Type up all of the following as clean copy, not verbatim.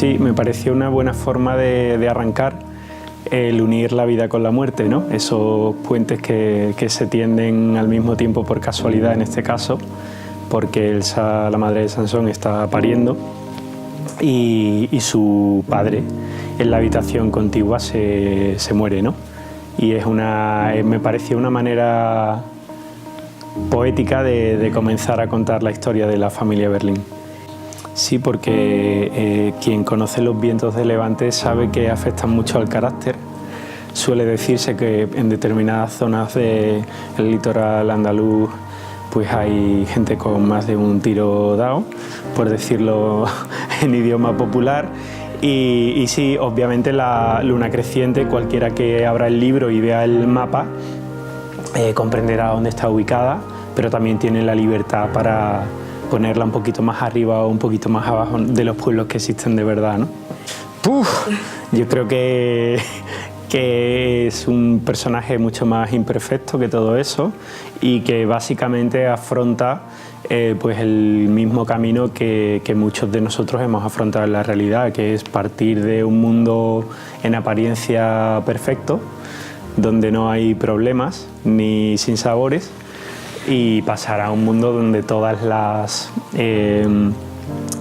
Sí, me pareció una buena forma de arrancar el unir la vida con la muerte, ¿no? Esos puentes que se tienden al mismo tiempo por casualidad en este caso, porque Elsa, la madre de Sansón, está pariendo y su padre en la habitación contigua se muere, ¿no? Y me pareció una manera poética de comenzar a contar la historia de la familia Berlín. Sí, porque quien conoce los vientos de levante sabe que afectan mucho al carácter. Suele decirse que en determinadas zonas del litoral andaluz pues hay gente con más de un tiro dado, por decirlo en idioma popular. Y sí, obviamente la luna creciente, cualquiera que abra el libro y vea el mapa comprenderá dónde está ubicada, pero también tiene la libertad para ponerla un poquito más arriba o un poquito más abajo de los pueblos que existen de verdad, ¿no? ¡Puf! Yo creo que es un personaje mucho más imperfecto que todo eso y que básicamente afronta pues el mismo camino que muchos de nosotros hemos afrontado en la realidad, que es partir de un mundo en apariencia perfecto, donde no hay problemas ni sinsabores, y pasar a un mundo donde todos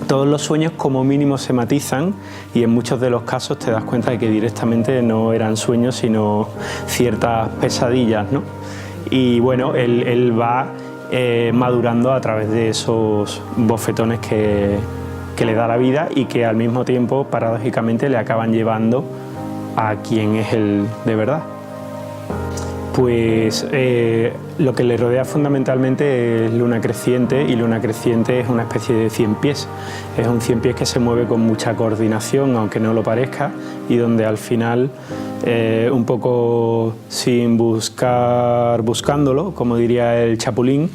los sueños como mínimo se matizan, y en muchos de los casos te das cuenta de que directamente no eran sueños sino ciertas pesadillas, ¿no? Y bueno, él va madurando a través de esos bofetones que le da la vida y que al mismo tiempo paradójicamente le acaban llevando a quien es él de verdad. Pues lo que le rodea fundamentalmente es luna creciente, y luna creciente es una especie de 100 pies. Es un 100 pies que se mueve con mucha coordinación, aunque no lo parezca, y donde al final, un poco sin buscándolo, como diría el Chapulín,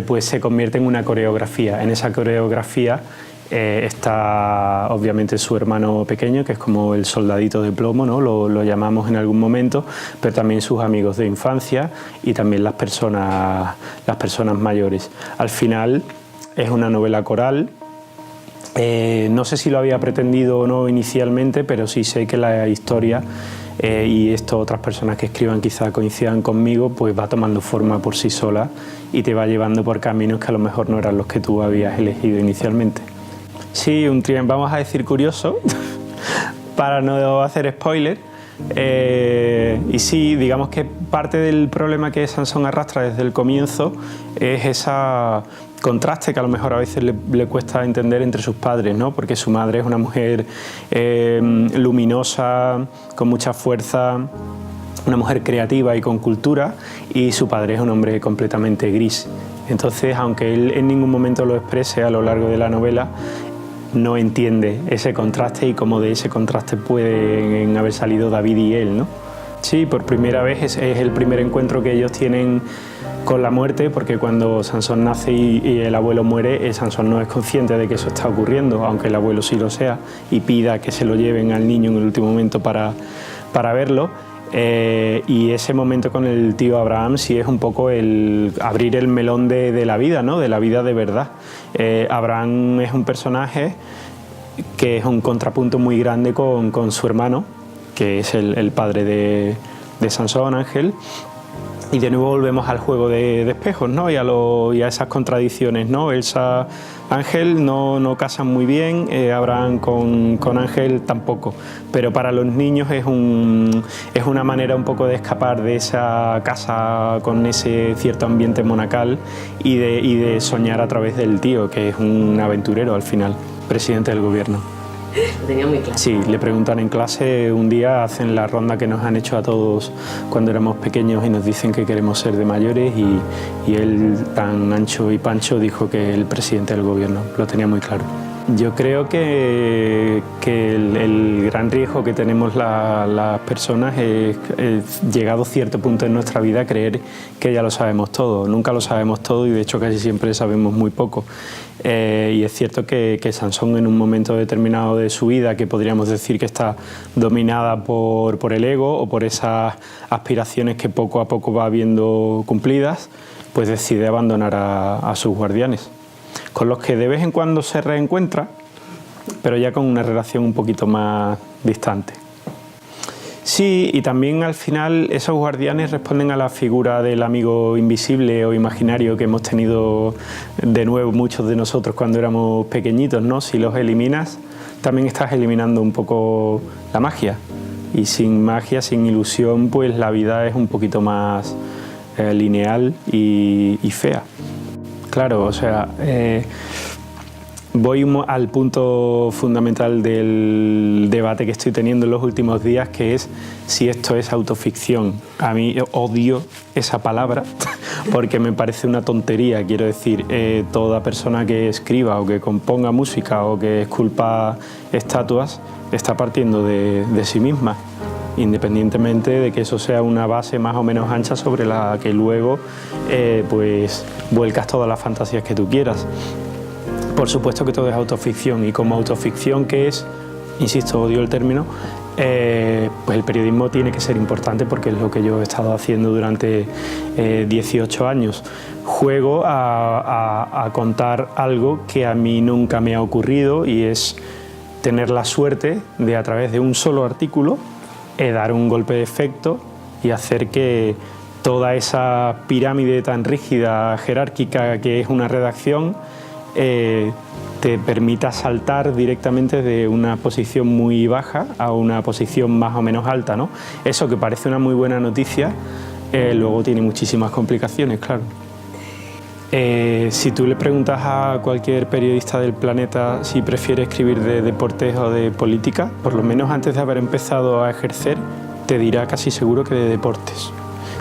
pues se convierte en una coreografía. En esa coreografía está obviamente su hermano pequeño, que es como el soldadito de plomo, ¿no? Lo llamamos en algún momento, pero también sus amigos de infancia y también las personas mayores. Al final es una novela coral. No sé si lo había pretendido o no inicialmente, pero sí sé que la historia, y esto otras personas que escriban quizá coincidan conmigo, pues va tomando forma por sí sola y te va llevando por caminos que a lo mejor no eran los que tú habías elegido inicialmente. Sí, un triángulo, vamos a decir curioso, para no hacer spoiler. Y sí, digamos que parte del problema que Sansón arrastra desde el comienzo es ese contraste que a lo mejor a veces le cuesta entender entre sus padres, ¿no? Porque su madre es una mujer luminosa, con mucha fuerza, una mujer creativa y con cultura, y su padre es un hombre completamente gris. Entonces, aunque él en ningún momento lo exprese a lo largo de la novela, no entiende ese contraste y cómo de ese contraste pueden haber salido David y él, ¿no? Sí, por primera vez es el primer encuentro que ellos tienen con la muerte, porque cuando Sansón nace y el abuelo muere, Sansón no es consciente de que eso está ocurriendo, aunque el abuelo sí lo sea y pida que se lo lleven al niño en el último momento para verlo. Y ese momento con el tío Abraham sí es un poco el abrir el melón de la vida, ¿no? De la vida de verdad. Abraham es un personaje que es un contrapunto muy grande con su hermano, que es el padre de Sansón, Ángel. Y de nuevo volvemos al juego de espejos, ¿no? Y a esas contradicciones, ¿no? Elsa, Ángel no casan muy bien, Abraham con Ángel tampoco, pero para los niños es una manera un poco de escapar de esa casa con ese cierto ambiente monacal y de soñar a través del tío, que es un aventurero al final, presidente del gobierno. Lo tenía muy claro. Sí, le preguntan en clase un día, hacen la ronda que nos han hecho a todos cuando éramos pequeños y nos dicen que queremos ser de mayores, y él, tan ancho y pancho, dijo que el presidente del gobierno, lo tenía muy claro. Yo creo que el gran riesgo que tenemos las personas es, llegado a cierto punto en nuestra vida, creer que ya lo sabemos todo. Nunca lo sabemos todo y de hecho casi siempre sabemos muy poco. Y es cierto que Sansón, en un momento determinado de su vida, que podríamos decir que está dominada por el ego o por esas aspiraciones que poco a poco va viendo cumplidas, pues decide abandonar a sus guardianes, con los que de vez en cuando se reencuentra, pero ya con una relación un poquito más distante. Sí, y también al final esos guardianes responden a la figura del amigo invisible o imaginario que hemos tenido de nuevo muchos de nosotros cuando éramos pequeñitos, ¿no? Si los eliminas, también estás eliminando un poco la magia. Y sin magia, sin ilusión, pues la vida es un poquito más lineal y fea. Claro, o sea, voy al punto fundamental del debate que estoy teniendo en los últimos días, que es si esto es autoficción. A mí odio esa palabra porque me parece una tontería. Quiero decir, toda persona que escriba o que componga música o que esculpa estatuas está partiendo de sí misma, independientemente de que eso sea una base más o menos ancha sobre la que luego pues vuelcas todas las fantasías que tú quieras. Por supuesto que todo es autoficción, y como autoficción que es, insisto, odio el término, pues el periodismo tiene que ser importante porque es lo que yo he estado haciendo durante 18 años. Juego a contar algo que a mí nunca me ha ocurrido, y es tener la suerte de, a través de un solo artículo, dar un golpe de efecto y hacer que toda esa pirámide tan rígida, jerárquica que es una redacción, te permita saltar directamente de una posición muy baja a una posición más o menos alta, ¿no? Eso que parece una muy buena noticia, luego tiene muchísimas complicaciones, claro. Si tú le preguntas a cualquier periodista del planeta si prefiere escribir de deportes o de política, por lo menos antes de haber empezado a ejercer, te dirá casi seguro que de deportes.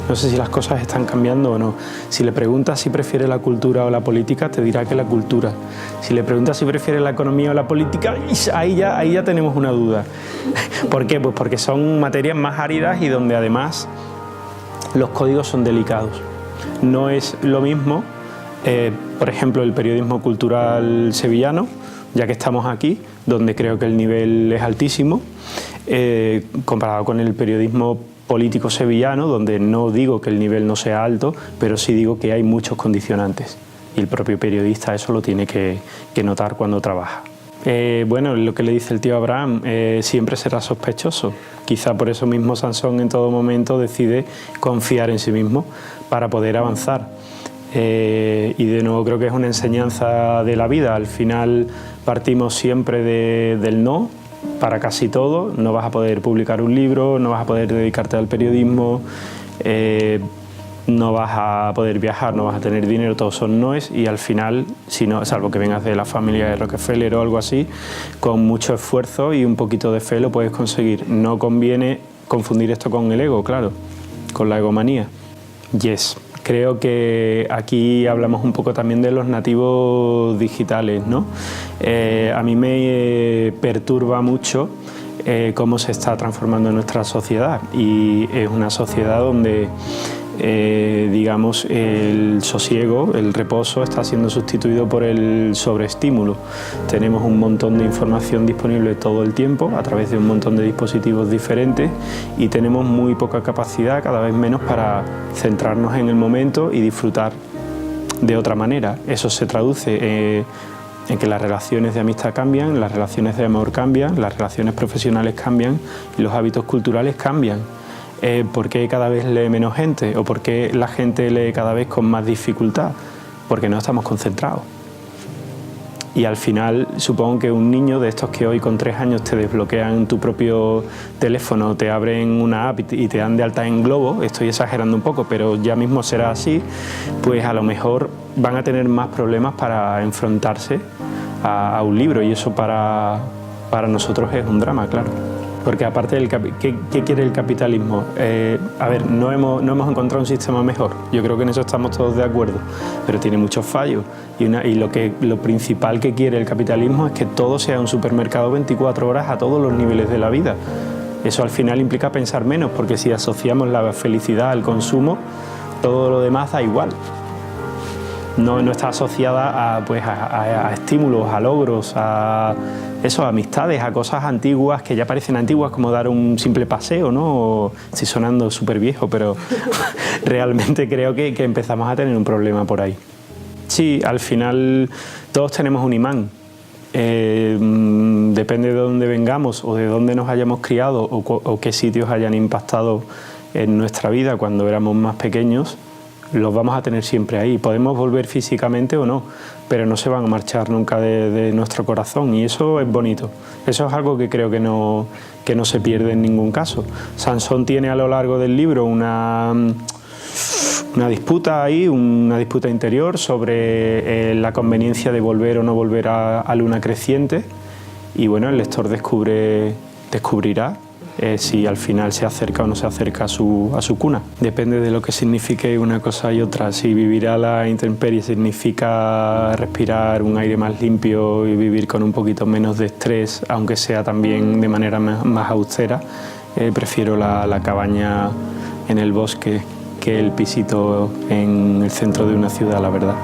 No sé si las cosas están cambiando o no. Si le preguntas si prefiere la cultura o la política, te dirá que la cultura. Si le preguntas si prefiere la economía o la política, ahí ya tenemos una duda. ¿Por qué? Pues porque son materias más áridas y donde además los códigos son delicados. No es lo mismo, por ejemplo, el periodismo cultural sevillano, ya que estamos aquí, donde creo que el nivel es altísimo, comparado con el periodismo político sevillano, donde no digo que el nivel no sea alto, pero sí digo que hay muchos condicionantes, y el propio periodista eso lo tiene que notar cuando trabaja. Bueno, lo que le dice el tío Abraham, siempre será sospechoso. Quizá por eso mismo Sansón en todo momento decide confiar en sí mismo para poder avanzar. Y de nuevo creo que es una enseñanza de la vida. Al final partimos siempre del no para casi todo. No vas a poder publicar un libro, no vas a poder dedicarte al periodismo, no vas a poder viajar, no vas a tener dinero, todos son noes, y al final, si no, salvo que vengas de la familia de Rockefeller o algo así, con mucho esfuerzo y un poquito de fe lo puedes conseguir. No conviene confundir esto con el ego, claro, con la egomanía. Yes. Creo que aquí hablamos un poco también de los nativos digitales, ¿no? A mí me perturba mucho cómo se está transformando nuestra sociedad, y es una sociedad donde digamos el sosiego, el reposo está siendo sustituido por el sobreestímulo. Tenemos un montón de información disponible todo el tiempo a través de un montón de dispositivos diferentes, y tenemos muy poca capacidad, cada vez menos, para centrarnos en el momento y disfrutar de otra manera. Eso se traduce en que las relaciones de amistad cambian, las relaciones de amor cambian, las relaciones profesionales cambian y los hábitos culturales cambian. ¿Por qué cada vez lee menos gente? ¿O por qué la gente lee cada vez con más dificultad? Porque no estamos concentrados. Y al final, supongo que un niño de estos que hoy con 3 años te desbloquean tu propio teléfono, te abren una app y te dan de alta en Globo, estoy exagerando un poco, pero ya mismo será así, pues a lo mejor van a tener más problemas para enfrentarse a un libro, y eso para nosotros es un drama, claro. Porque aparte del ¿qué quiere el capitalismo? A ver, no hemos encontrado un sistema mejor. Yo creo que en eso estamos todos de acuerdo, pero tiene muchos fallos. Y lo principal que quiere el capitalismo es que todo sea un supermercado 24 horas a todos los niveles de la vida. Eso al final implica pensar menos, porque si asociamos la felicidad al consumo, todo lo demás da igual. No está asociada a estímulos, a logros, a amistades, a cosas antiguas que ya parecen antiguas, como dar un simple paseo, ¿no? Estoy sonando súper viejo, pero realmente creo que empezamos a tener un problema por ahí. Sí, al final todos tenemos un imán. Depende de dónde vengamos o de dónde nos hayamos criado o qué sitios hayan impactado en nuestra vida cuando éramos más pequeños, los vamos a tener siempre ahí. Podemos volver físicamente o no, pero no se van a marchar nunca de nuestro corazón, y eso es bonito. Eso es algo que creo que no se pierde en ningún caso. Sansón tiene a lo largo del libro una disputa ahí, una disputa interior sobre la conveniencia de volver o no volver a luna creciente, y bueno, el lector descubrirá si al final se acerca o no se acerca a su cuna. Depende de lo que signifique una cosa y otra. Si vivir a la intemperie significa respirar un aire más limpio y vivir con un poquito menos de estrés, aunque sea también de manera más austera, prefiero la cabaña en el bosque que el pisito en el centro de una ciudad, la verdad.